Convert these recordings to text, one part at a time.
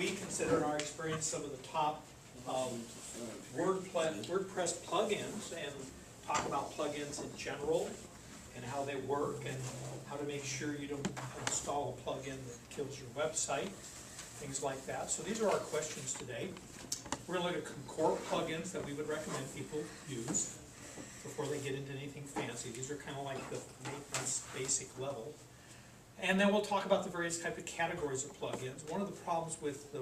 we consider in our experience some of the top WordPress plugins, and talk about plugins in general and how they work and how to make sure you don't install a plugin that kills your website, things like that. So these are our questions today. We're going to look at some core plugins that we would recommend people use before they get into anything fancy. These are kind of like the maintenance basic level. And then we'll talk about the various type of categories of plugins. One of the problems with the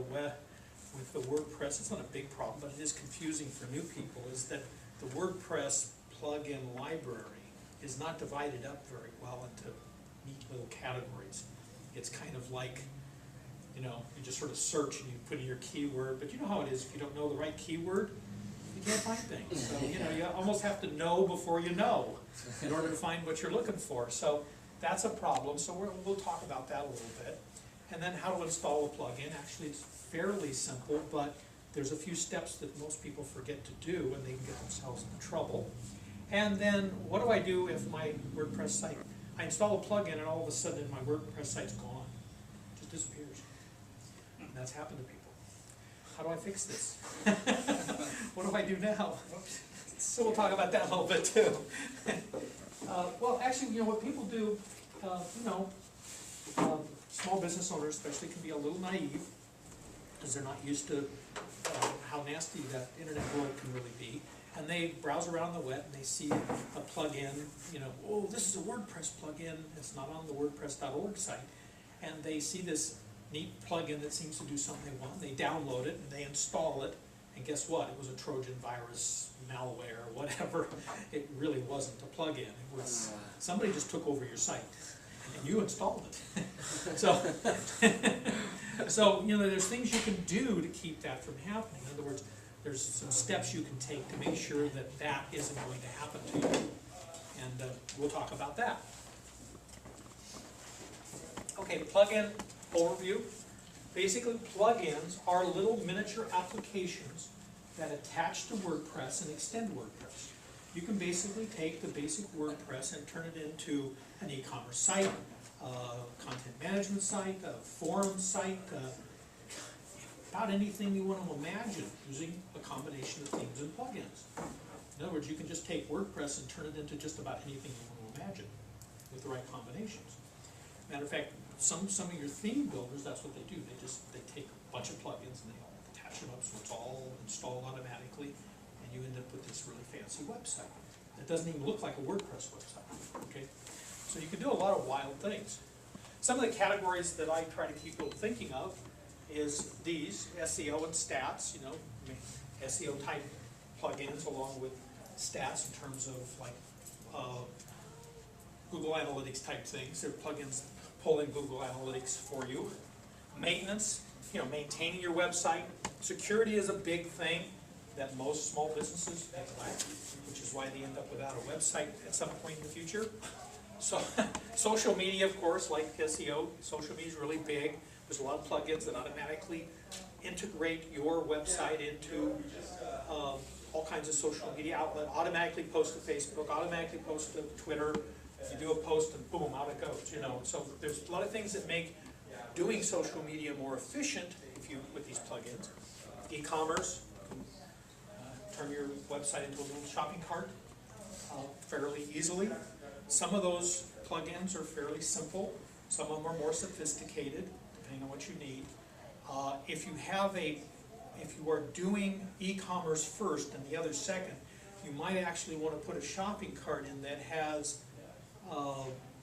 WordPress, it's not a big problem, but it is confusing for new people, is that the WordPress plugin library is not divided up very well into neat little categories. It's kind of like, you know, you just sort of search and you put in your keyword, but you know how it is, if you don't know the right keyword, you can't find things. So, you know, you almost have to know before you know in order to find what you're looking for. So that's a problem, so we'll talk about that a little bit. And then how to install a plugin. Actually, it's fairly simple, but there's a few steps that most people forget to do and they can get themselves into trouble. And then what do I do if my WordPress site, I install a plugin and all of a sudden my WordPress site's gone. It just disappears. And that's happened to people. How do I fix this? What do I do now? So we'll talk about that a little bit too. Well, actually, you know, what people do, small business owners especially can be a little naive because they're not used to how nasty that internet world can really be. And they browse around the web and they see a plugin, you know, oh, this is a WordPress plugin. It's not on the WordPress.org site. And they see this neat plugin that seems to do something they want. They download it and they install it. And guess what? It was a Trojan virus, malware, whatever. It really wasn't a plugin. It was somebody just took over your site and you installed it. So you know, there's things you can do to keep that from happening. In other words, there's some steps you can take to make sure that that isn't going to happen to you. And we'll talk about that. Okay, plugin overview. Basically, plugins are little miniature applications that attach to WordPress and extend WordPress. You can basically take the basic WordPress and turn it into an e-commerce site, a content management site, a forum site, about anything you want to imagine using a combination of themes and plugins. In other words, you can just take WordPress and turn it into just about anything you want to imagine with the right combinations. Matter of fact, some of your theme builders, that's what they do. They take a bunch of plugins and they all attach them up so it's all installed automatically, and you end up with this really fancy website. It doesn't even look like a WordPress website. Okay, so you can do a lot of wild things. Some of the categories that I try to keep people thinking of is these, SEO and stats, you know, SEO type plugins along with stats in terms of like Google Analytics type things. They're plugins pull in Google Analytics for you. Maintenance, you know, maintaining your website. Security is a big thing that most small businesses neglect, which is why they end up without a website at some point in the future. So, social media, of course, like SEO, social media is really big. There's a lot of plugins that automatically integrate your website into all kinds of social media outlet, automatically post to Facebook, automatically post to Twitter. You do a post and boom, out it goes, you know. So there's a lot of things that make doing social media more efficient with these plugins. E-commerce, turn your website into a little shopping cart fairly easily. Some of those plugins are fairly simple. Some of them are more sophisticated, depending on what you need. If you are doing e-commerce first and the other second, you might actually want to put a shopping cart in that has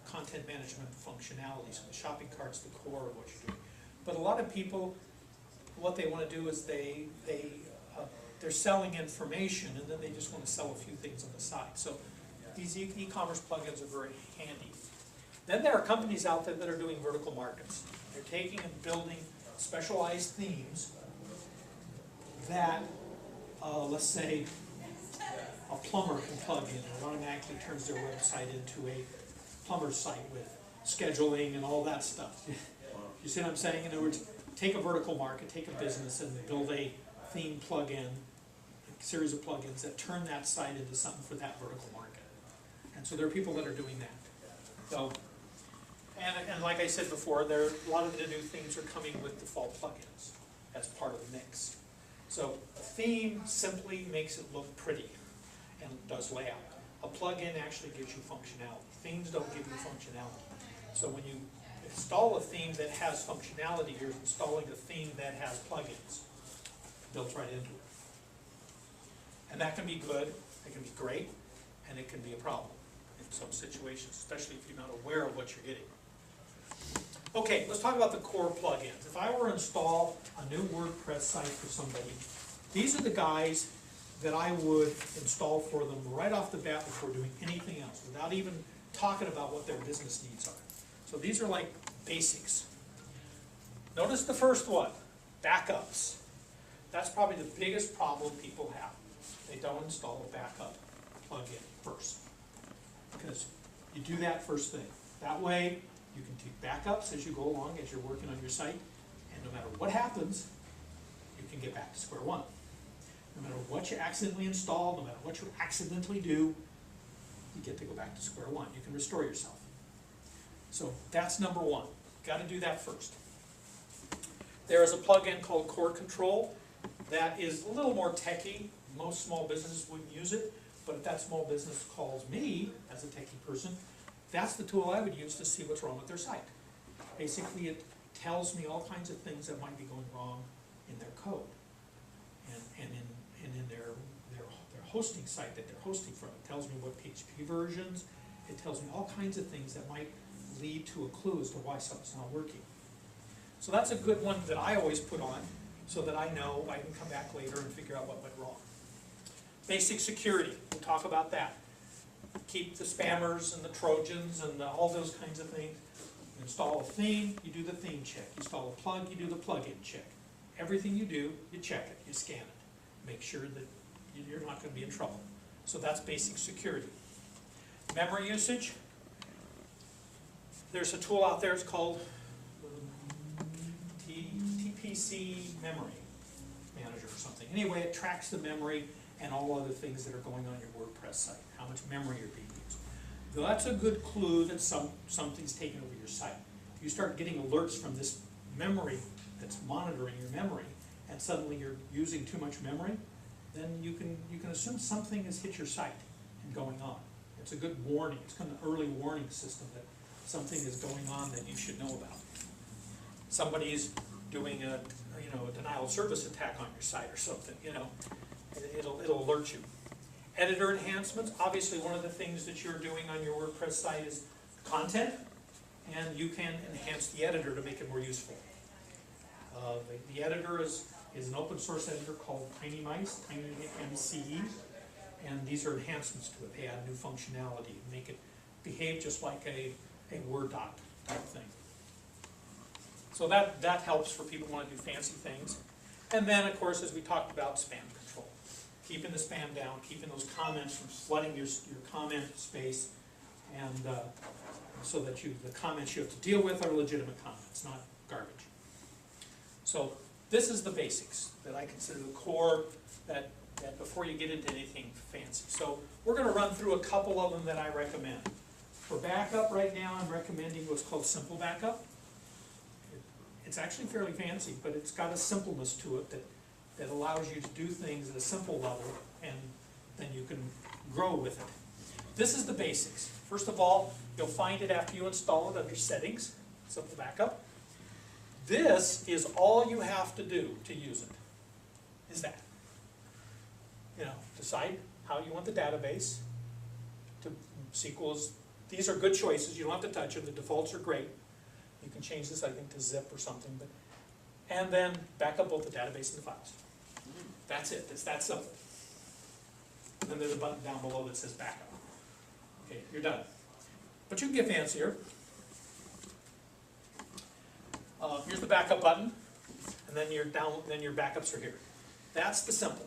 content management functionality. So the shopping cart's the core of what you're doing. But a lot of people, what they want to do is they're selling information and then they just want to sell a few things on the side. So these e-commerce plugins are very handy. Then there are companies out there that are doing vertical markets. They're taking and building specialized themes that, let's say, a plumber can plug in and it automatically turns their website into a plumber site with scheduling and all that stuff. You see what I'm saying? In other words, take a vertical market, take a business and build a theme plugin, a series of plugins that turn that site into something for that vertical market. And so there are people that are doing that. So, and like I said before, there are a lot of the new things are coming with default plugins. as part of the mix. So a theme simply makes it look pretty and does layout. A plugin actually gives you functionality. Themes don't give you functionality. So when you install a theme that has functionality, you're installing a theme that has plugins built right into it. And that can be good, it can be great, and it can be a problem in some situations, especially if you're not aware of what you're getting. Okay, let's talk about the core plugins. If I were to install a new WordPress site for somebody, these are the guys that I would install for them right off the bat before doing anything else, without even talking about what their business needs are. So these are like basics. Notice the first one, backups. That's probably the biggest problem people have. They don't install a backup plugin first. Because you do that first thing. That way, you can take backups as you go along, as you're working on your site, and no matter what happens, you can get back to square one. No matter what you accidentally install, no matter what you accidentally do, you get to go back to square one. You can restore yourself. So that's number one. Got to do that first. There is a plugin called Core Control that is a little more techy. Most small businesses wouldn't use it, but if that small business calls me as a techie person, that's the tool I would use to see what's wrong with their site. Basically, it tells me all kinds of things that might be going wrong in their code and in their hosting site that they're hosting from. It tells me what PHP versions. It tells me all kinds of things that might lead to a clue as to why something's not working. So that's a good one that I always put on so that I know I can come back later and figure out what went wrong. Basic security, we'll talk about that. Keep the spammers and the Trojans and all those kinds of things. You install a theme, you do the theme check. You install a plug, you do the plugin check. Everything you do, you check it, you scan it. Make sure that you're not going to be in trouble. So that's basic security. Memory usage. There's a tool out there, it's called TPC Memory Manager or something. Anyway, it tracks the memory and all other things that are going on your WordPress site, how much memory you're being used. So that's a good clue that something's taken over your site. If you start getting alerts from this memory that's monitoring your memory, and suddenly you're using too much memory, then you can assume something has hit your site and going on. It's a good warning. It's kind of an early warning system that something is going on that you should know about. Somebody's doing a denial of service attack on your site or something. It'll alert you. Editor enhancements. Obviously, one of the things that you're doing on your WordPress site is content, and you can enhance the editor to make it more useful. The editor is an open source editor called TinyMice, TinyMCE, and these are enhancements to it. They add new functionality, make it behave just like a Word doc type thing. So that helps for people who want to do fancy things. And then, of course, as we talked about, spam control. Keeping the spam down, keeping those comments from flooding your comment space, and so that the comments you have to deal with are legitimate comments, not garbage. So this is the basics that I consider the core that before you get into anything fancy. So we're going to run through a couple of them that I recommend. For backup right now, I'm recommending what's called Simple Backup. It's actually fairly fancy, but it's got a simpleness to it that allows you to do things at a simple level, and then you can grow with it. This is the basics. First of all, you'll find it after you install it under Settings, Simple Backup. This is all you have to do to use it, is that. Decide how you want the database. To SQLs, these are good choices. You don't have to touch them. The defaults are great. You can change this, I think, to zip or something. And then back up both the database and the files. That's it. It's that simple. And then there's a button down below that says backup. Okay, you're done. But you can get fancier. Here's the backup button, and then your backups are here. That's the simple.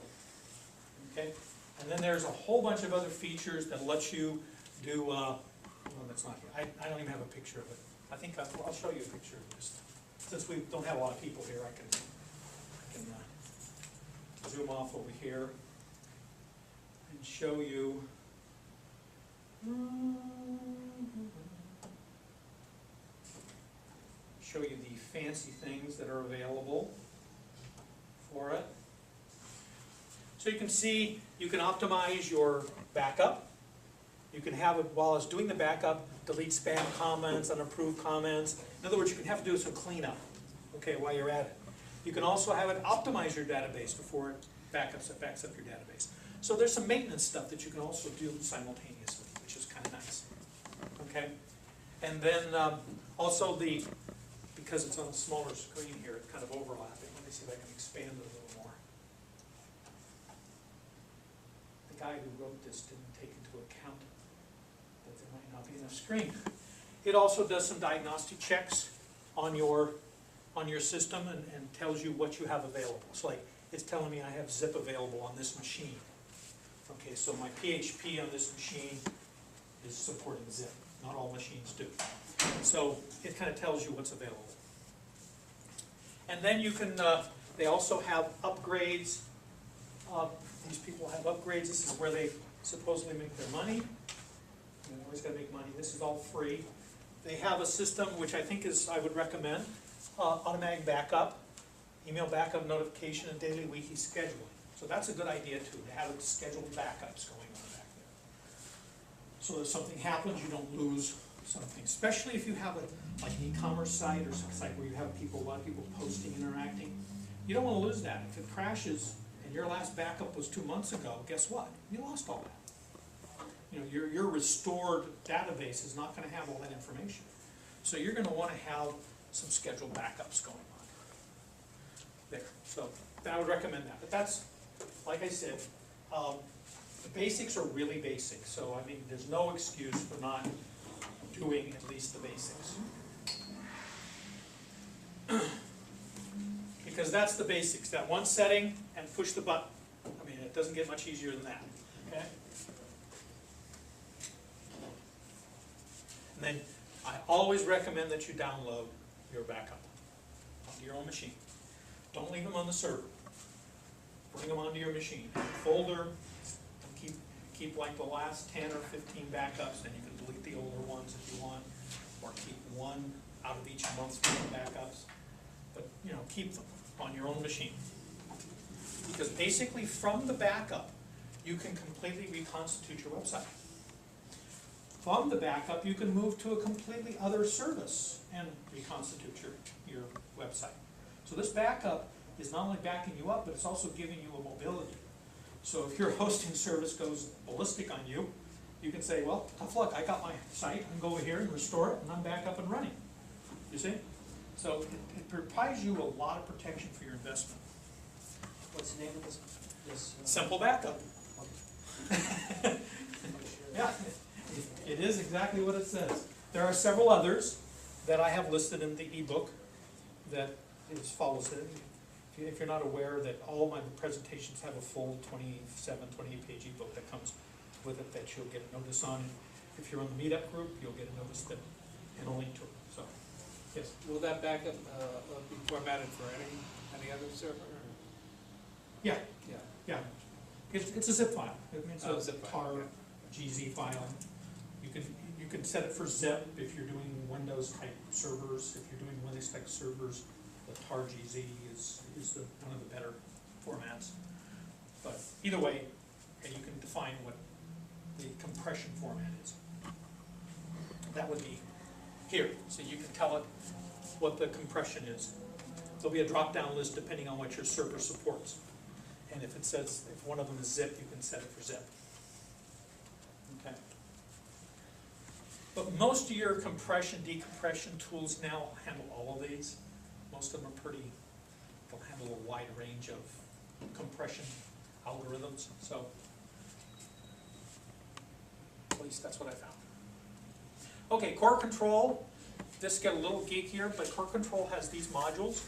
Okay, and then there's a whole bunch of other features that let you do. Well, that's not here. I don't even have a picture of it. I think I'll show you a picture of this. Since we don't have a lot of people here, I can zoom off over here and show you. Show you the fancy things that are available. for it. So you can see, you can optimize your backup. You can have it, while it's doing the backup, delete spam comments, unapproved comments. In other words, you can have to do some cleanup, okay, while you're at it. You can also have it optimize your database before it backs up your database. So there's some maintenance stuff that you can also do simultaneously, which is kind of nice, okay? And then also because it's on a smaller screen here, it's kind of overlapping. Let me see if I can expand it a little more. The guy who wrote this didn't take into account that there might not be enough screen. It also does some diagnostic checks on your system and tells you what you have available. So like, it's telling me I have zip available on this machine. Okay, so my PHP on this machine is supporting zip. Not all machines do. So it kind of tells you what's available. And then you can, they also have upgrades. These people have upgrades. This is where they supposedly make their money. You always got to make money. This is all free. They have a system which I think I would recommend. Automatic backup, email backup notification, and daily weekly scheduling. So that's a good idea too, to have scheduled backups going on back there. So if something happens, you don't lose something, especially if you have like an e-commerce site or some site where you have a lot of people posting, interacting. You don't want to lose that. If it crashes and your last backup was 2 months ago, guess what? You lost all that. You know, your restored database is not going to have all that information. So you're going to want to have some scheduled backups going on there. So I would recommend that. But that's, like I said, the basics are really basic. So I mean, there's no excuse for not doing at least the basics. Because that's the basics. That one setting and push the button. I mean, it doesn't get much easier than that. Okay? And then I always recommend that you download your backup onto your own machine. Don't leave them on the server. Bring them onto your machine. Have a folder. Keep like the last 10 or 15 backups, and you can delete the older ones if you want, or keep one out of each month's worth of backups. But you know, keep them on your own machine. Because basically from the backup, you can completely reconstitute your website. From the backup, you can move to a completely other service and reconstitute your website. So this backup is not only backing you up, but it's also giving you a mobility. So if your hosting service goes ballistic on you, you can say, well, tough luck, I got my site, I can go over here and restore it, and I'm back up and running. You see? So it provides you a lot of protection for your investment. What's the name of this? Simple backup. Yeah, it is exactly what it says. There are several others that I have listed in the ebook that follows it. If you're not aware that all my presentations have a full 28-page ebook that comes with it that you'll get a notice on. If you're on the meetup group, you'll get a notice that and a link to it. So, yes. Will that backup be formatted for any other server? Or? Yeah. Yeah. Yeah. It's a zip file. It's a zip tar file. GZ file. You can set it for zip if you're doing Windows type servers. If you're doing Linux type servers, the tar GZ is one of the better formats. But either way, okay, you can define what the compression format is. That would be here, so you can tell it what the compression is. There'll be a drop-down list depending on what your server supports. And if it says, if one of them is zip, you can set it for zip. Okay. But most of your compression, decompression tools now handle all of these. Most of them are they'll handle a wide range of compression algorithms. So, at least that's what I found. Okay, core control. This get a little geekier, but core control has these modules.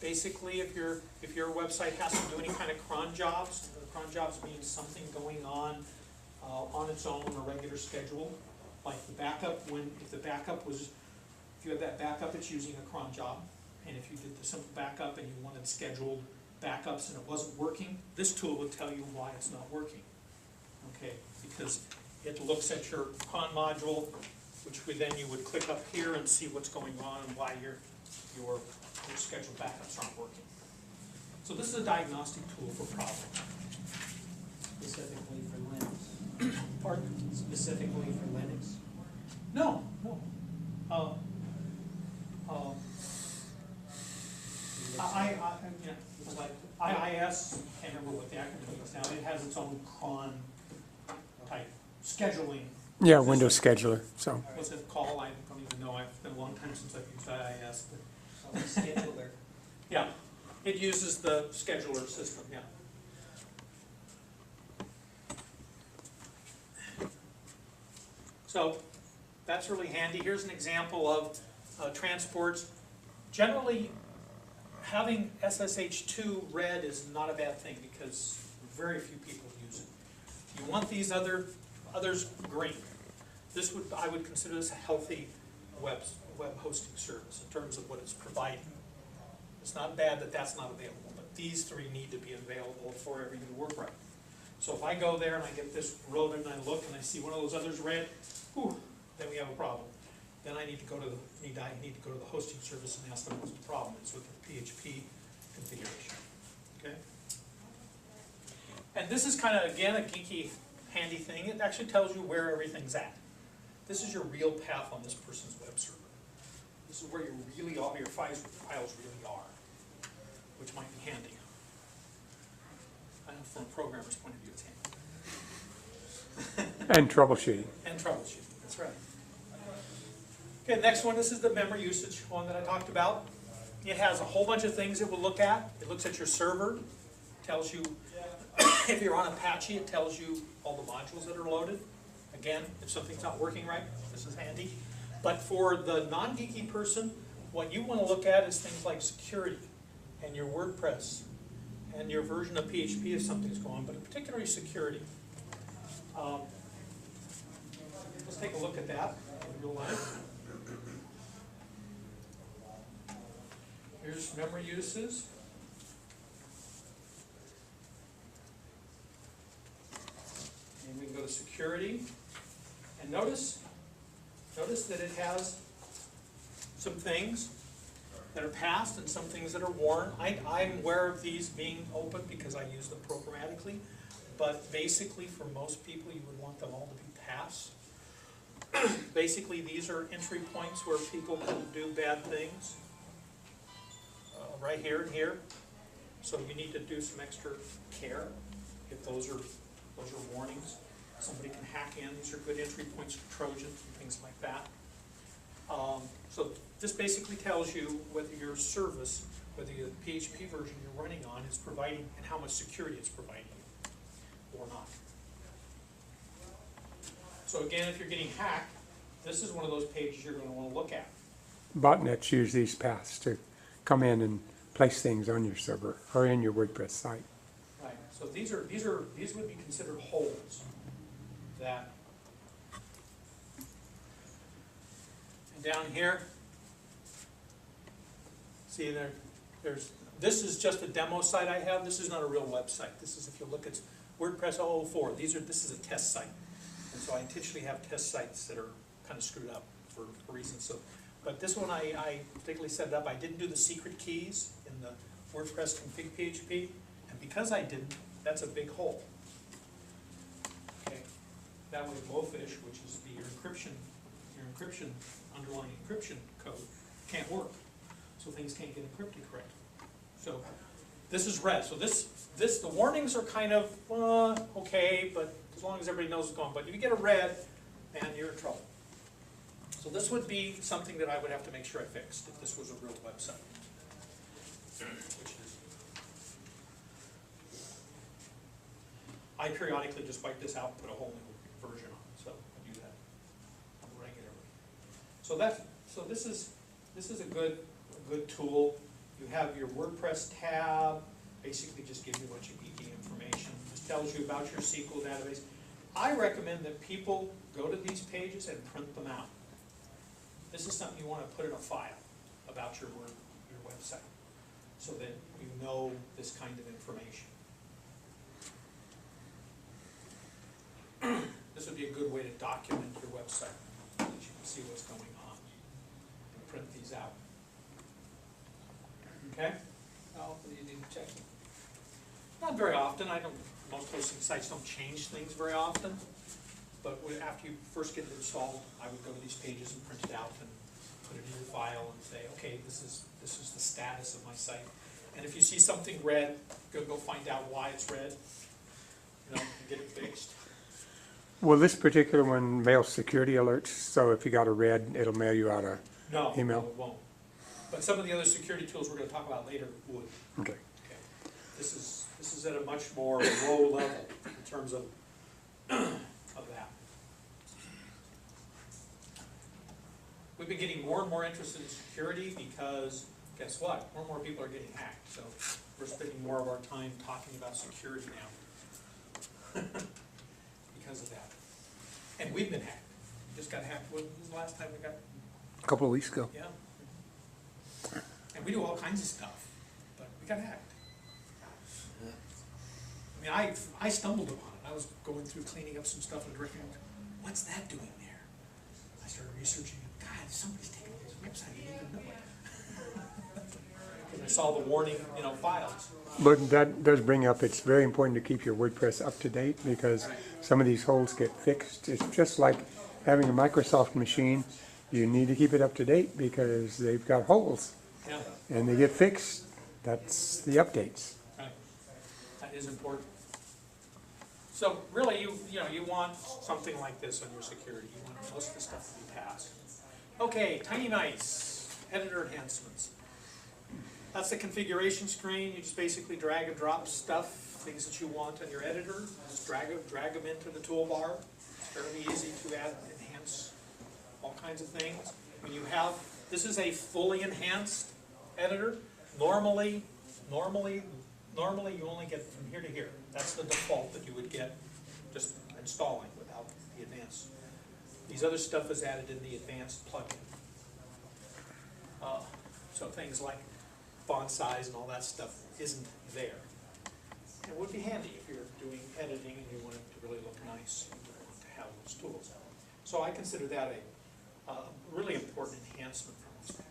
Basically, if your website has to do any kind of cron jobs means something going on its own, a regular schedule, like the backup. If you have that backup, it's using a cron job, and if you did the simple backup and you wanted scheduled backups and it wasn't working, this tool will tell you why it's not working. Okay, because it looks at your cron module, which then you would click up here and see what's going on and why your scheduled backups aren't working. So this is a diagnostic tool for problems. Specifically for Linux. Pardon? Specifically for Linux. No. It's like IIS, can't remember what the acronym is now, it has its own cron type scheduling. Yeah, Windows Scheduler, so. What's it called? I don't even know, it's been a long time since I've used IIS, but, Oh, scheduler. yeah, it uses the scheduler system, yeah. So, that's really handy. Here's an example of transports. Generally, having SSH2 red is not a bad thing because very few people use it. You want these others green. I would consider this a healthy web hosting service in terms of what it's providing. It's not bad that that's not available, but these three need to be available for everything to work right. So if I go there and I get this road and I look and I see one of those others red, whew, then we have a problem. Then I need to go to the hosting service and ask them what's the problem. It's with the PHP configuration. Okay. And this is kind of, again, a geeky, handy thing. It actually tells you where everything's at. This is your real path on this person's web server. This is where you really are, your files really are, which might be handy. I know from a programmer's point of view, it's handy. And troubleshooting. And troubleshooting, that's right. Okay, next one, this is the memory usage one that I talked about. It has a whole bunch of things it will look at. It looks at your server, tells you, if you're on Apache, it tells you all the modules that are loaded. Again, if something's not working right, this is handy. But for the non-geeky person, what you want to look at is things like security and your WordPress and your version of PHP if something's going on, but particularly security. Let's take a look at that in real life. Here's memory uses. And we can go to security. And notice that it has some things that are passed and some things that are worn. I'm aware of these being open because I use them programmatically, but basically for most people you would want them all to be passed. Basically these are entry points where people can do bad things. Right here and here. So you need to do some extra care if those are warnings. Somebody can hack in. These are good entry points for Trojans and things like that. So this basically tells you whether your service, whether the PHP version you're running on is providing and how much security it's providing or not. So again, if you're getting hacked, this is one of those pages you're going to want to look at. Botnets use these paths to come in and place things on your server or in your WordPress site. Right. So these would be considered holes that. And down here, see this is just a demo site I have. This is not a real website. This is, if you look at WordPress 004, this is a test site. And so I intentionally have test sites that are kind of screwed up for reasons. So, but this one I particularly set it up. I didn't do the secret keys in the WordPress config PHP, and because I didn't, that's a big hole. Okay, that way Blowfish, which is your encryption, underlying encryption code, can't work. So things can't get encrypted correctly. So this is red. So the warnings are kind of okay, but as long as everybody knows it's gone. But if you get a red, man, you're in trouble. So this would be something that I would have to make sure I fixed if this was a real website. Which it is. I periodically just wipe this out and put a whole new version on it, so I do that regularly. So this is a good tool. You have your WordPress tab, basically just gives you a bunch of geeky information. Just tells you about your SQL database. I recommend that people go to these pages and print them out. This is something you want to put in a file about your website, so that you know this kind of information. This would be a good way to document your website, so that you can see what's going on, and print these out. Okay? How often do you need to check them? Not very often, most hosting sites don't change things very often, but after you first get it installed, I would go to these pages and print it out and put it in your file and say, okay, this is the status of my site. And if you see something red, go find out why it's red, and get it fixed. Will this particular one mail security alerts? So if you got a red, it'll mail you out a No, email? no, it won't. But some of the other security tools we're gonna talk about later would. Okay. Okay. This is at a much more low level in terms of that. We've been getting more and more interested in security because, guess what? More and more people are getting hacked. So we're spending more of our time talking about security now because of that. And we've been hacked. Just got hacked. When was the last time we got? A couple of weeks ago. Yeah. And we do all kinds of stuff, but we got hacked. I mean, I stumbled upon it. I was going through cleaning up some stuff and directing, what's that doing there? I started researching it. God, somebody's taking this website. I didn't even know it. Because I saw the warning, files. But that does bring up, it's very important to keep your WordPress up to date because some of these holes get fixed. It's just like having a Microsoft machine. You need to keep it up to date because they've got holes Yeah, and they get fixed. That's the updates. right. That is important. So really, you want something like this on your security. You want most of the stuff to be passed. Okay, Tiny Nice, editor enhancements. That's the configuration screen. You just basically drag and drop stuff, things that you want on your editor. Just drag them into the toolbar. It's fairly easy to add, enhance all kinds of things. When you have, this is a fully enhanced editor. Normally you only get from here to here. That's the default that you would get just installing without the advanced. These other stuff is added in the advanced plugin. So things like font size and all that stuff isn't there. It would be handy if you're doing editing and you want it to really look nice. You want to have those tools. So I consider that a really important enhancement from this.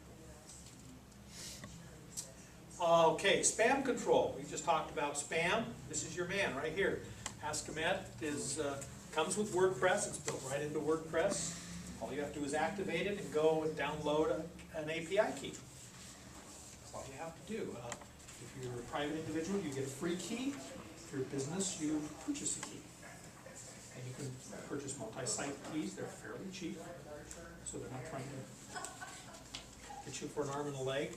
Okay, spam control. We just talked about spam. This is your man right here. Ask Ahmed comes with WordPress. It's built right into WordPress. All you have to do is activate it and go and download an API key. That's all you have to do. If you're a private individual, you get a free key. If you're a business, you purchase a key. And you can purchase multi-site keys. They're fairly cheap, so they're not trying to get you for an arm and a leg,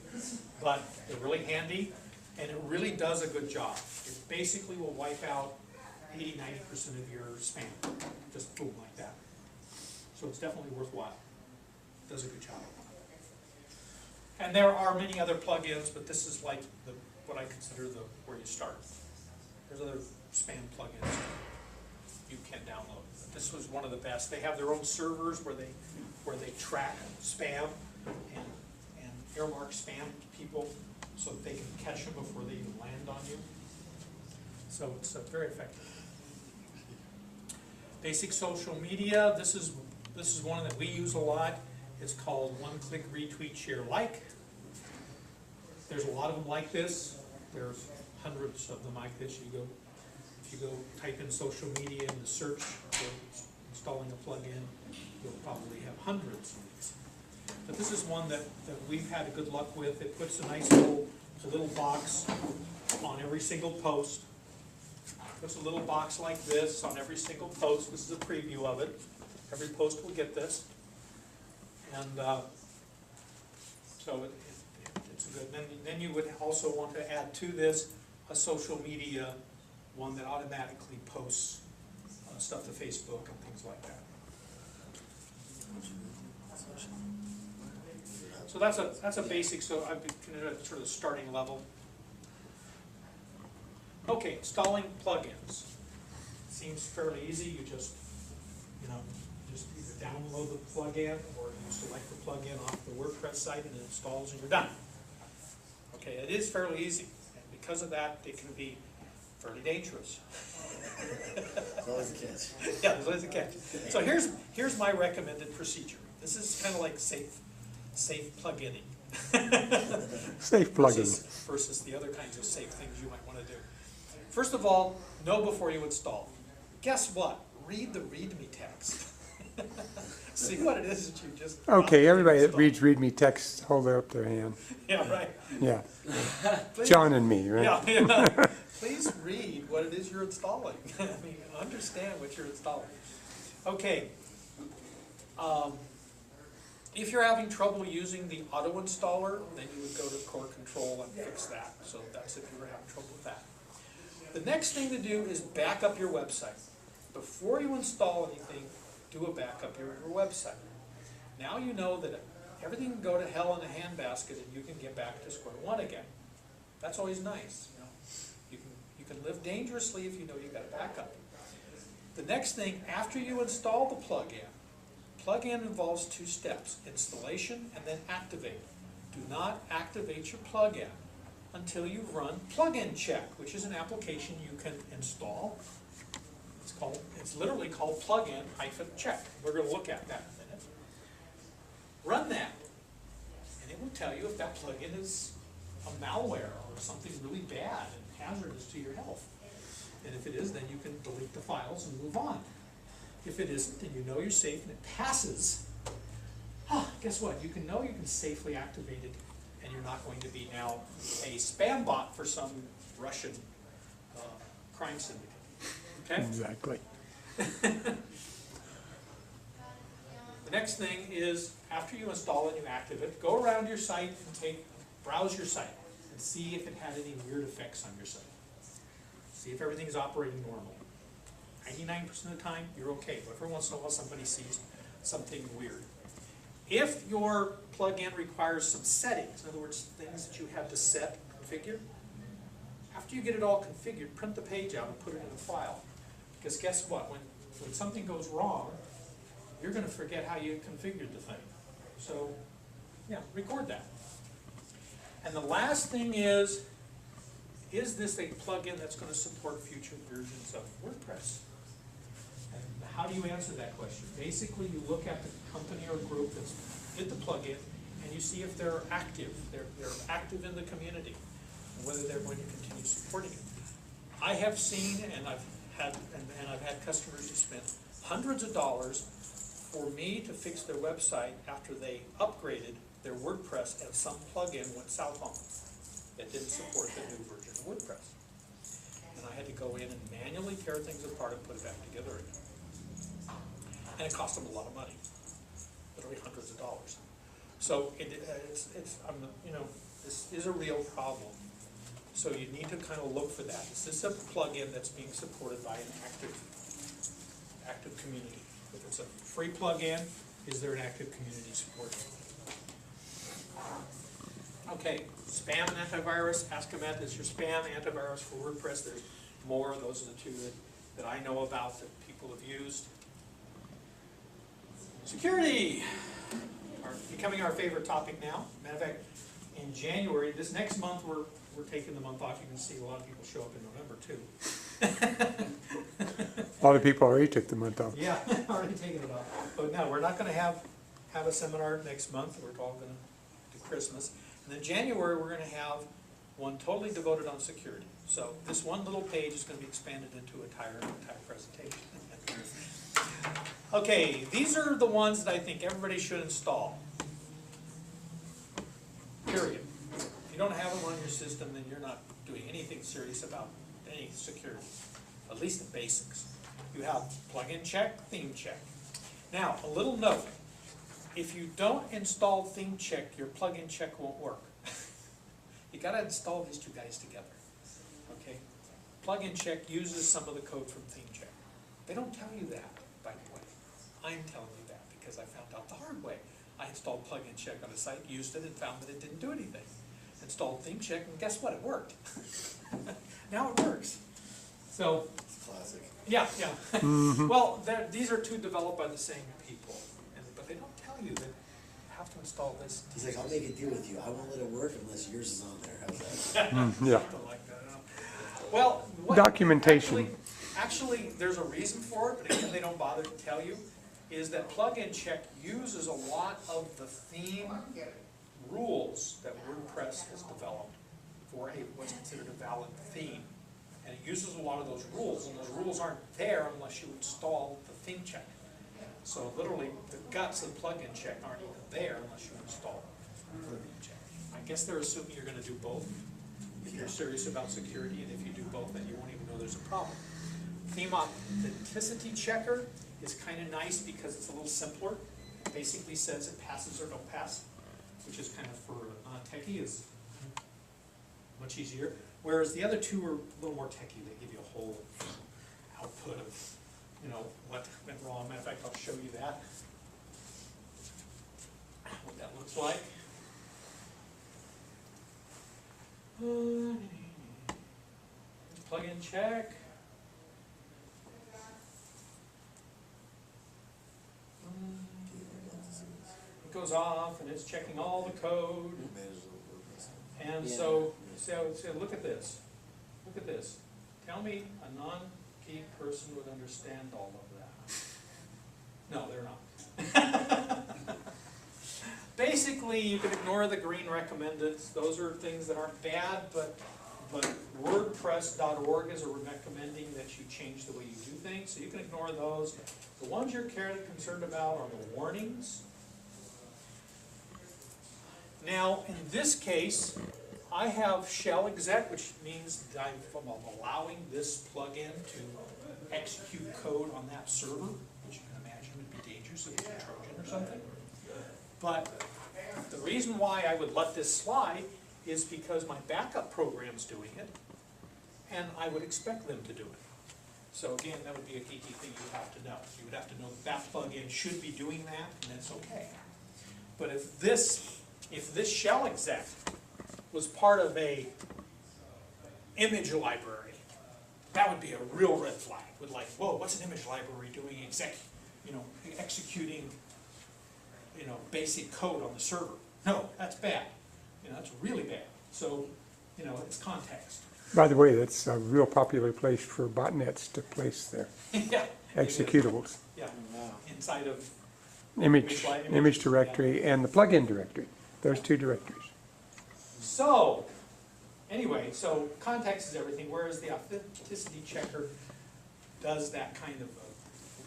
but they're really handy, and it really does a good job. It basically will wipe out 80–90% of your spam, just boom, like that. So it's definitely worthwhile. It does a good job. And there are many other plugins, but this is like what I consider where you start. There's other spam plugins you can download. But this was one of the best. They have their own servers where they track spam and earmark spam people so that they can catch them before they even land on you. So it's very effective. Basic social media. This is one that we use a lot. It's called one-click retweet, share, like. There's a lot of them like this. There's hundreds of them like this. If you go type in social media in the search for installing a plugin, you'll probably have hundreds of these. But this is one that we've had good luck with. It puts a nice little box on every single post. Puts a little box like this on every single post. This is a preview of it. Every post will get this. And so it's good. Then you would also want to add to this a social media one that automatically posts stuff to Facebook and things like that. So that's a basic, so I've been at sort of the starting level. Okay, installing plugins. Seems fairly easy. You just either download the plugin or you select the plugin off the WordPress site and it installs and you're done. Okay, it is fairly easy. And because of that, it can be fairly dangerous. There's always a catch. Yeah, there's always a catch. So here's my recommended procedure. This is kind of like safe plugining. Safe plugging. Versus the other kinds of safe things you might want to do. First of all, know before you install. Guess what? Read the README text. See what it is that you just. Okay, everybody that installed. reads README text, hold up their hand. Yeah, right. Yeah, Please- John and me, right? Yeah, yeah. Please read what it is you're installing. I mean, understand what you're installing. Okay. If you're having trouble using the auto installer, then you would go to core control and fix that. So that's if you were having trouble with that. The next thing to do is back up your website. Before you install anything, do a backup of your website. Now you know that everything can go to hell in a handbasket and you can get back to square one again. That's always nice. You can live dangerously if you know you got a backup. The next thing, after you install the plugin, plugin involves 2 steps, installation and then activate. Do not activate your plugin until you've run plugin check, which is an application you can install. It's literally called plugin-check. We're going to look at that in a minute. Run that, and it will tell you if that plugin is a malware or something really bad and hazardous to your health. And if it is, then you can delete the files and move on. If it isn't, then you know you're safe and it passes. Guess what? You can know you can safely activate it, and you're not going to be now a spam bot for some Russian crime syndicate. Okay? Exactly. The next thing is, after you install and you activate it, go around your site and browse your site and see if it had any weird effects on your site. See if everything's operating normal. 99% of the time, you're okay, but every once in a while somebody sees something weird. If your plugin requires some settings, in other words, things that you have to set, configure, after you get it all configured, print the page out and put it in a file. Because guess what? When something goes wrong, you're going to forget how you configured the thing. So, yeah, record that. And the last thing is this a plugin that's going to support future versions of WordPress? And how do you answer that question? Basically, you look at the company or group that's did the plugin, and you see if they're active. They're active in the community, and whether they're going to continue supporting it. I have seen, and I've had customers who spent hundreds of dollars for me to fix their website after they upgraded their WordPress and some plugin went south on them that didn't support the new version of WordPress. And I had to go in and manually tear things apart and put it back together again. And it cost them a lot of money, literally hundreds of dollars. So this is a real problem. So you need to kind of look for that. Is this a plugin that's being supported by an active community? If it's a free plugin, is there an active community support? Okay, spam and antivirus. Askamet is your spam antivirus for WordPress. There's more. Those are the 2 that I know about that people have used. Security, becoming our favorite topic now. Matter of fact, in January, this next month, we're taking the month off. You can see a lot of people show up in November too. A lot of people already took the month off. Yeah, already taken it off. But no, we're not going to have a seminar next month. We're all going to do Christmas. And then January, we're going to have one totally devoted on security. So this one little page is going to be expanded into an entire presentation. Okay, these are the ones that I think everybody should install. Period. If you don't have them on your system, then you're not doing anything serious about any security, at least the basics. You have plugin check, theme check. Now, a little note. If you don't install theme check, your plugin check won't work. You got to install these 2 guys together. Okay? Plugin check uses some of the code from theme check. They don't tell you that, by the way. I'm telling you that because I found out the hard way. I installed plugin check on a site, used it, and found that it didn't do anything. Installed theme check, and guess what? It worked. Now it works. So, Classic. yeah. Well, these are 2 developed by the same people, but they don't tell you that you have to install this. He's like, I'll make a deal with you. I won't let it work unless yours is on there. How's that? Yeah. Something like that. Well, Documentation. Actually, there's a reason for it, but again, they don't bother to tell you, is that plugin check uses a lot of the theme rules that WordPress has developed for what's considered a valid theme. And it uses a lot of those rules, and those rules aren't there unless you install the theme check. So literally, the guts of the plugin check aren't even there unless you install the theme check. I guess they're assuming you're gonna do both, if you're serious about security, and if you do both, then you won't even know there's a problem. Theme authenticity checker is kind of nice because it's a little simpler. It basically says it passes or don't pass, which is kind of for non-techie is much easier. Whereas the other two are a little more techie. They give you a whole output of, you know, what went wrong. Matter of fact, I'll show you that. What that looks like. Plug-in check. It goes off and it's checking all the code. And so look at this. Look at this. Tell me a non-geek person would understand all of that. No, they're not. Basically, you can ignore the green recommendeds. Those are things that aren't bad, but WordPress.org is recommending that you change the way you do things, so you can ignore those. The ones you're concerned about are the warnings. Now, in this case, I have shell exec, which means that I'm allowing this plugin to execute code on that server, which you can imagine would be dangerous if it's a Trojan or something. But the reason why I would let this slide is because my backup program's doing it, and I would expect them to do it. So again, that would be a geeky thing you would have to know. You would have to know that plugin should be doing that, and that's okay. But if this shell exec was part of a image library, that would be a real red flag. With like, whoa, what's an image library doing executing, basic code on the server? No, that's bad. That's really bad. So, it's context. By the way, that's a real popular place for botnets to place their Yeah. executables. Yeah, inside of Image directory and the plugin directory. Those two directories. So, anyway, so context is everything, whereas the authenticity checker does that kind of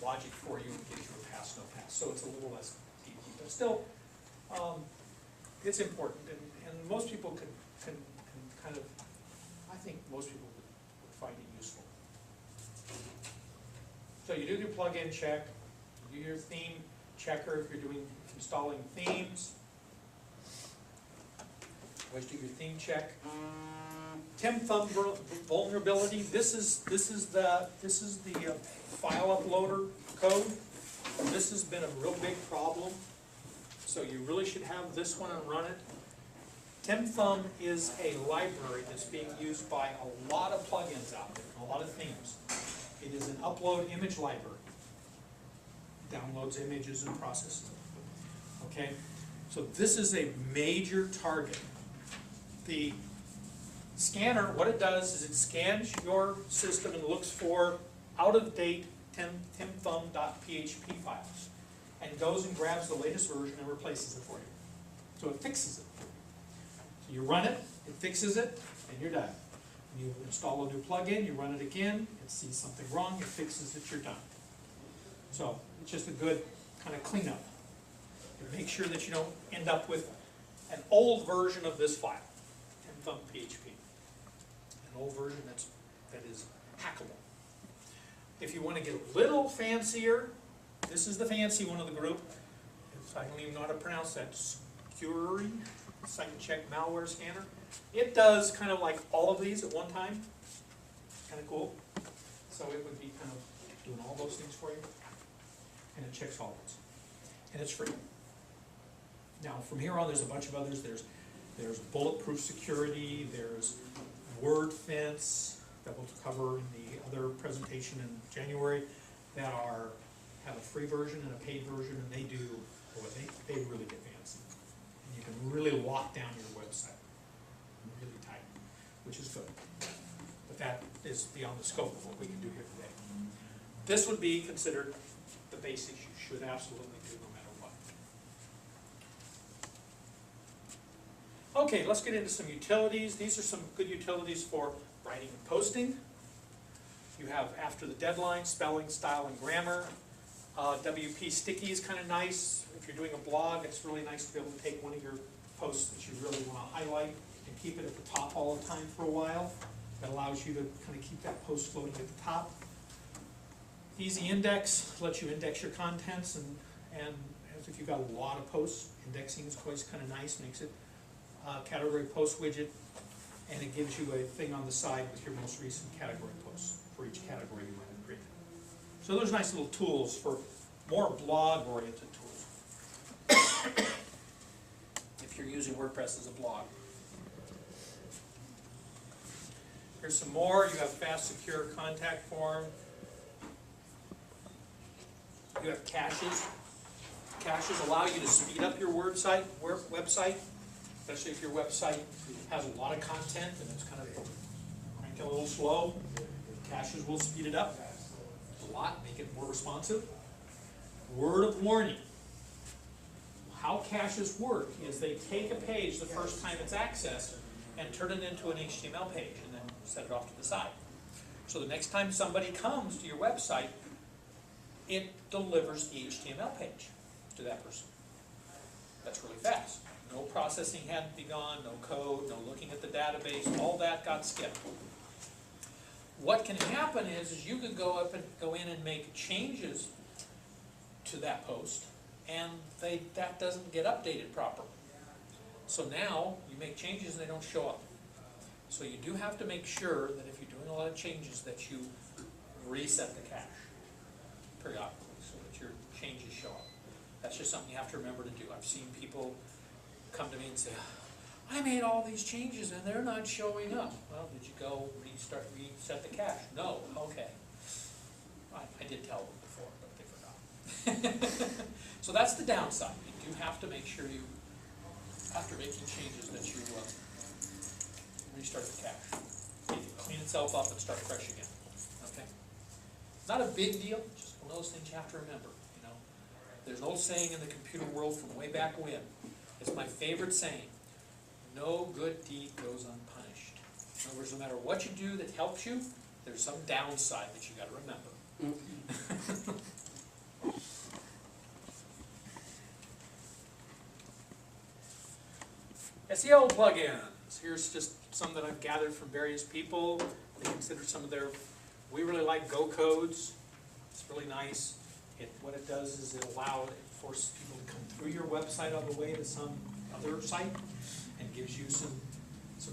logic for you and gives you a pass, no pass. So it's a little less geeky, but still, it's important, and most people can kind of, I think most people would find it useful. So you do your plugin check, you do your theme checker if you're installing themes. Always do your theme check. Tim thumb vulnerability. This is the file uploader code. This has been a real big problem. So you really should have this one and run it. Tim Thumb is a library that's being used by a lot of plugins out there, a lot of themes. It is an upload image library. Downloads images and processes them. Okay? So this is a major target. The scanner, what it does is it scans your system and looks for out-of-date timthumb.php files and goes and grabs the latest version and replaces it for you. So it fixes it for you. So you run it, it fixes it, and you're done. You install a new plugin, you run it again, it sees something wrong, it fixes it, you're done. So it's just a good kind of cleanup. And make sure that you don't end up with an old version of this file, timthumb.php. An old version that is hackable. If you want to get a little fancier, this is the fancy one of the group. I don't even know how to pronounce that. Scurry, site check malware scanner. It does kind of like all of these at one time. Kind of cool. So it would be kind of doing all those things for you. And it checks all those. And it's free. Now from here on there's a bunch of others. There's bulletproof security, there's word fence that we'll cover in the other presentation in January that have a free version and a paid version, and they really get fancy. And you can really lock down your website really tight, which is good. But that is beyond the scope of what we can do here today. This would be considered the basics you should absolutely do no matter what. Okay, let's get into some utilities. These are some good utilities for writing and posting. You have after the deadline, spelling, style, and grammar. WP sticky is kind of nice. If you're doing a blog, it's really nice to be able to take one of your posts that you really want to highlight and keep it at the top all the time for a while. That allows you to kind of keep that post floating at the top. Easy index lets you index your contents, and as if you've got a lot of posts, indexing is always kind of nice, makes it category post widget, and it gives you a thing on the side with your most recent category posts for each category you might have created. So those are nice little tools for more blog-oriented tools. If you're using WordPress as a blog. Here's some more. You have fast, secure contact form. You have caches. Caches allow you to speed up your website, especially if your website has a lot of content and it's kind of cranking a little slow. Caches will speed it up a lot, make it more responsive. Word of warning. How caches work is they take a page the first time it's accessed and turn it into an HTML page and then set it off to the side. So the next time somebody comes to your website, it delivers the HTML page to that person. That's really fast. No processing had to be gone, no code, no looking at the database, all that got skipped. What can happen is you can go in and make changes to that post, and that doesn't get updated properly. So now you make changes and they don't show up. So you do have to make sure that if you're doing a lot of changes that you reset the cache periodically so that your changes show up. That's just something you have to remember to do. I've seen people come to me and say, I made all these changes and they're not showing up. Well, did you go reset the cache? No. Okay. I did tell them before, but they forgot. So that's the downside. You do have to make sure you, after making changes, that you restart the cache. Make it clean itself up and start fresh again. Okay? Not a big deal, just one of those things you have to remember. You know, there's an old saying in the computer world from way back when. It's my favorite saying. No good deed goes unpunished. In other words, no matter what you do that helps you, there's some downside that you got to remember. SEO plugins. Here's just some that I've gathered from various people. They consider some of their, we really like Go codes. It's really nice. What it does is it forces people to come through your website all the way to some other site and gives you some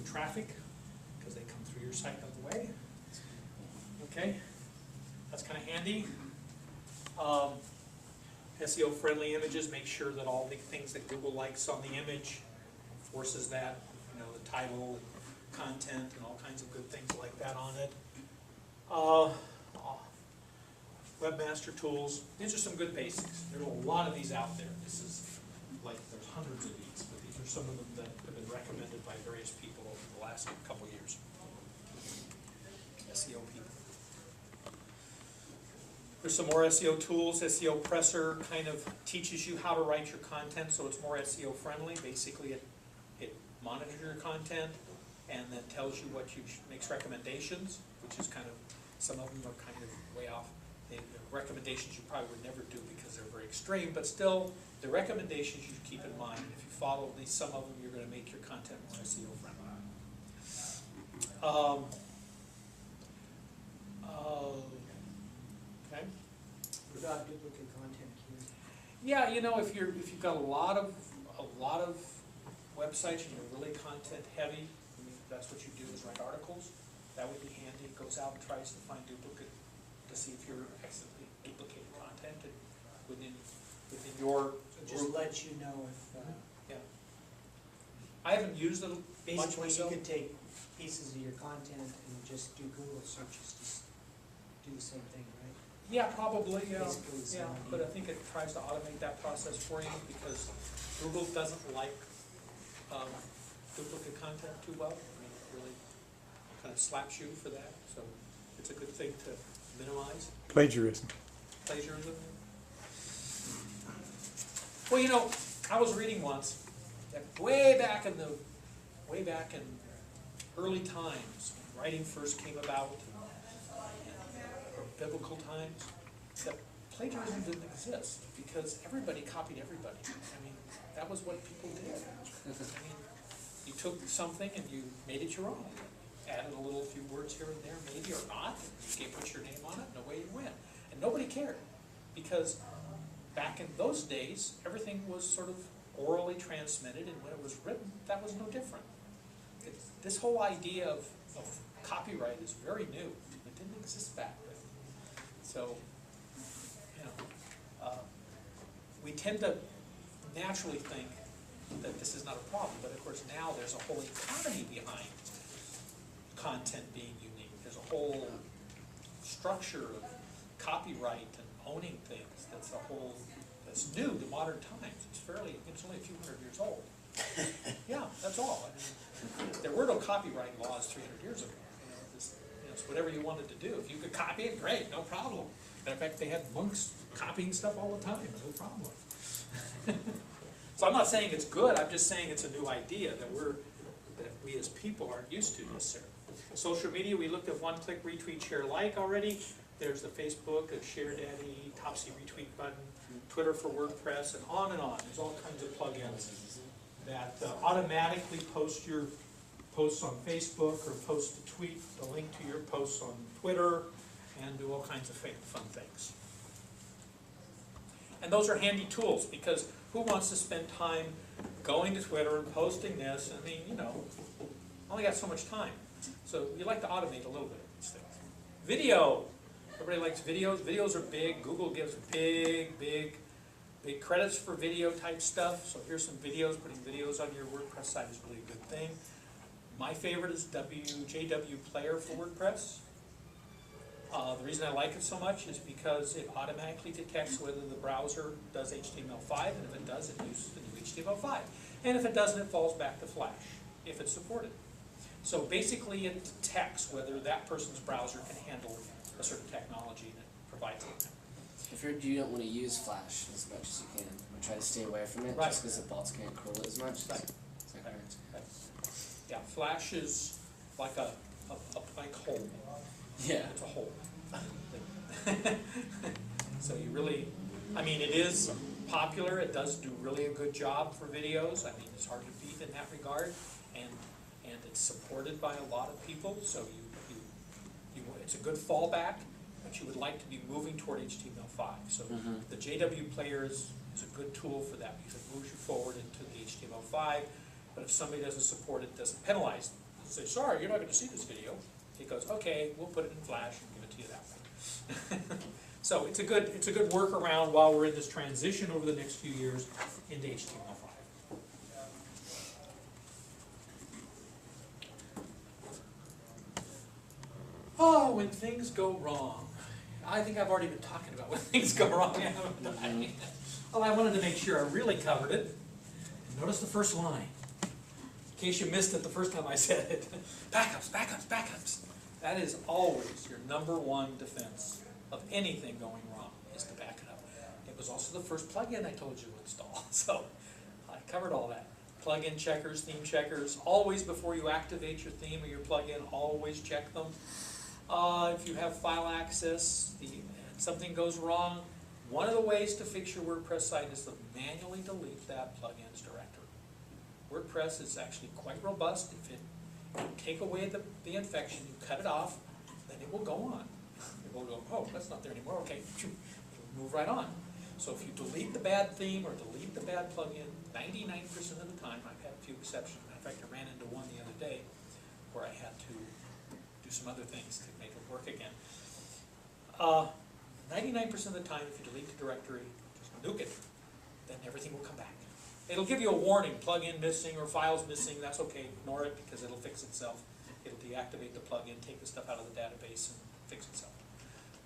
traffic because they come through your site all the way. Okay, that's kind of handy. SEO friendly images, make sure that all the things that Google likes on the image forces that, you know, the title and content and all kinds of good things like that on it. Webmaster tools, these are some good basics. There are a lot of these out there. This is like, there's hundreds of these, but these are some of them that have been recommended by various people over the last couple years. SEO people. There's some more SEO tools. SEO Presser kind of teaches you how to write your content, so it's more SEO friendly. Basically, it monitors your content and then tells you what makes recommendations, which is kind of, some of them are kind of way off. The recommendations you probably would never do because they're very extreme, but still, the recommendations you should keep in mind. If you follow at least some of them, you're going to make your content more SEO friendly. Okay. What about duplicate content queues? Yeah, you know, if you've got a lot of websites and you're really content heavy, I mean, that's what you do is write articles. That would be handy. It goes out and tries to find duplicate to see if you're accidentally duplicating content within your. It just lets you know if, Yeah. I haven't used it much basically you myself. could take pieces of your content and just do Google searches to do the same thing, right? Yeah, probably, yeah. Basically the Yeah, same but I idea. think it tries to automate that process for you because Google doesn't like duplicate content too well. I mean, it really kind of slaps you for that, so it's a good thing to minimize Plagiarism. plagiarism. Well, you know, I was reading once that way back in early times, when writing first came about, biblical times, that plagiarism didn't exist because everybody copied everybody. I mean, that was what people did. I mean, you took something and you made it your own. Added a little few words here and there, maybe or not. You put your name on it, and away you went. And nobody cared because back in those days, everything was sort of orally transmitted, and when it was written, that was no different. This whole idea of copyright is very new. It didn't exist back then. So, you know, we tend to naturally think that this is not a problem, but of course now there's a whole economy behind content being unique. There's a whole structure of copyright and owning things that's new to modern times. It's only a few hundred years old. Yeah, that's all. I mean, there were no copyright laws 300 years ago. It's whatever you wanted to do. If you could copy it, great, no problem. Matter of fact, they had monks copying stuff all the time, no problem. So I'm not saying it's good, I'm just saying it's a new idea that we as people aren't used to necessarily. Social media, we looked at one-click retweet, share, like already. There's the Facebook, a ShareDaddy, Topsy retweet button, Twitter for WordPress, and on and on. There's all kinds of plugins that automatically post your posts on Facebook or post a tweet, a link to your posts on Twitter, and do all kinds of fun things. And those are handy tools because who wants to spend time going to Twitter and posting this? I mean, you know, only got so much time. So you like to automate a little bit of these things. Video. Everybody likes videos. Videos are big. Google gives big credits for video type stuff. So here's some videos. Putting videos on your WordPress site is really a good thing. My favorite is JW Player for WordPress. The reason I like it so much is because it automatically detects whether the browser does HTML5, and if it does, it uses the new HTML5. And if it doesn't, it falls back to Flash, if it's supported. So basically it detects whether that person's browser can handle a certain technology that provides it. I've heard you don't want to use Flash as much as you can, or try to stay away from it, Right. just because the bots can't crawl it as much. Right. Is that correct? Yeah, Flash is like a blank hole. Yeah. It's a hole. So you really, I mean, it is popular. It does do really a good job for videos. I mean, it's hard to beat in that regard, and it's supported by a lot of people. So it's a good fallback, but you would like to be moving toward HTML5. So the JW Player is a good tool for that because it moves you forward into the HTML5. But if somebody doesn't support it, it doesn't penalize them. Say, sorry, you're not going to see this video. It goes, okay, we'll put it in Flash and give it to you that way. So it's a good workaround while we're in this transition over the next few years into HTML5. Oh, when things go wrong. I think I've already been talking about when things go wrong, haven't I? Well, I wanted to make sure I really covered it. Notice the first line. In case you missed it the first time I said it. Backups, backups, backups. That is always your #1 defense of anything going wrong, is to back it up. It was also the first plugin I told you to install, so I covered all that. Plugin checkers, theme checkers, always before you activate your theme or your plugin, always check them. If you have file access, something goes wrong, one of the ways to fix your WordPress site is to manually delete that plugin's directory. WordPress is actually quite robust. If you take away the infection, you cut it off, then it will go on. It will go, oh, that's not there anymore, okay, it'll move right on. So if you delete the bad theme or delete the bad plugin, 99% of the time, I've had a few exceptions. Matter of fact, I ran into one the other day where I had to do some other things to make it work again. 99% of the time, if you delete the directory, just nuke it, then everything will come back. It'll give you a warning, plugin missing or files missing, that's okay, ignore it because it'll fix itself. It'll deactivate the plugin, take the stuff out of the database and fix itself.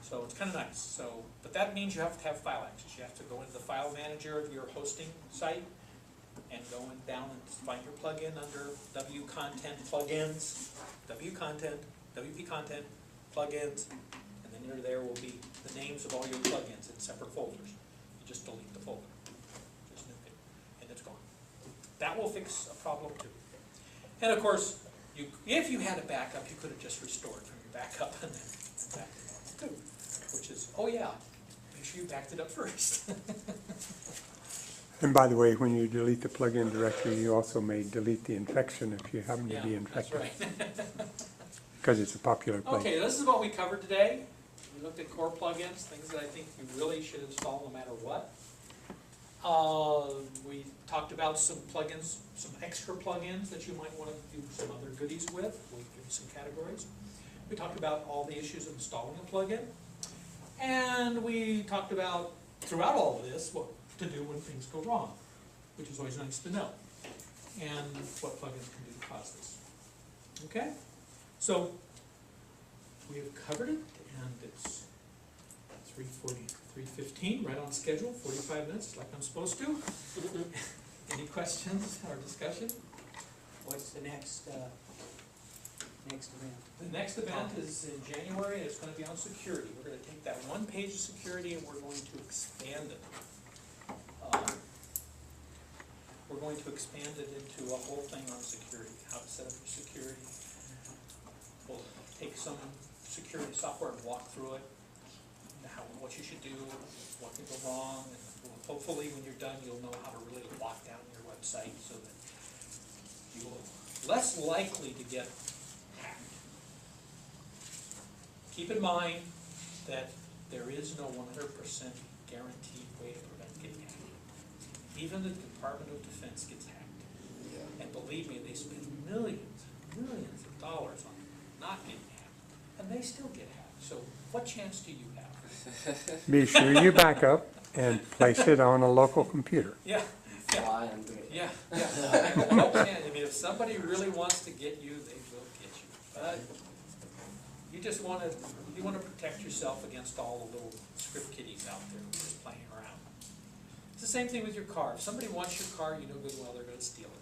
So it's kind of nice. So, but that means you have to have file access. You have to go into the file manager of your hosting site and go down and find your plugin under W Content Plugins, W Content, WP Content, Plugins, and then under there will be the names of all your plugins in separate folders. You just delete the folder. Just nuke it, and it's gone. That will fix a problem too. And of course, if you had a backup, you could have just restored from your backup and then back it too. which is, oh yeah, make sure you backed it up first. And by the way, when you delete the plugin directory, you also may delete the infection if you happen to Yeah, be that's infected, right. because it's a popular plugin. Okay, this is what we covered today. We looked at core plugins, things that I think you really should install no matter what. We talked about some plugins, some extra plugins that you might want to do some other goodies with. We'll give you some categories. We talked about all the issues of installing a plugin. And we talked about, throughout all of this, what to do when things go wrong, which is always nice to know. And what plugins can do to cause this. Okay? So, we have covered it, and it's 3:15, right on schedule, 45 minutes, like I'm supposed to. Any questions or discussion? What's the next event? The next event is in January, and it's gonna be on security. We're gonna take that one page of security and we're going to expand it. We're going to expand it into a whole thing on security, how to set up your security. We'll take some security software and walk through it, what you should do, what can go wrong, and hopefully when you're done, you'll know how to really lock down your website so that you're less likely to get hacked. Keep in mind that there is no 100% guaranteed way to prevent getting hacked. Even the Department of Defense gets hacked. And believe me, they spend millions and millions of dollars on not getting hacked, and they still get hacked. So what chance do you have? Be sure you back up and place it on a local computer. Yeah, yeah, Fly under it. yeah. What chance? I mean, if somebody really wants to get you, they will get you. But you just want to protect yourself against all the little script kiddies out there just playing around. It's the same thing with your car. If somebody wants your car, you know good well they're going to steal it.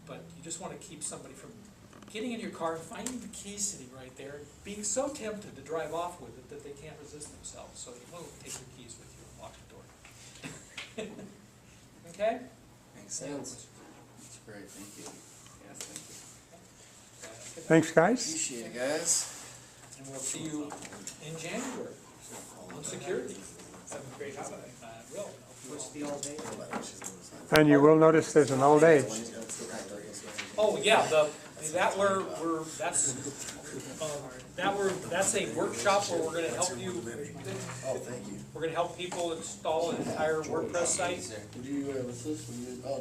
But you just want to keep somebody from getting in your car and finding the key sitting right there, and being so tempted to drive off with it that they can't resist themselves. So you will take your keys with you and lock the door. Okay? Makes sense. That's great, thank you. Yes, thank you. Thanks, guys. Appreciate it, guys. And we'll see you in January on security. Have a great holiday. Will. What's the all day? And you will notice there's an old age. Oh, yeah, that's a workshop where we're gonna help you. Oh, thank you. We're gonna help people install an entire WordPress site. Would you, what's this? Oh,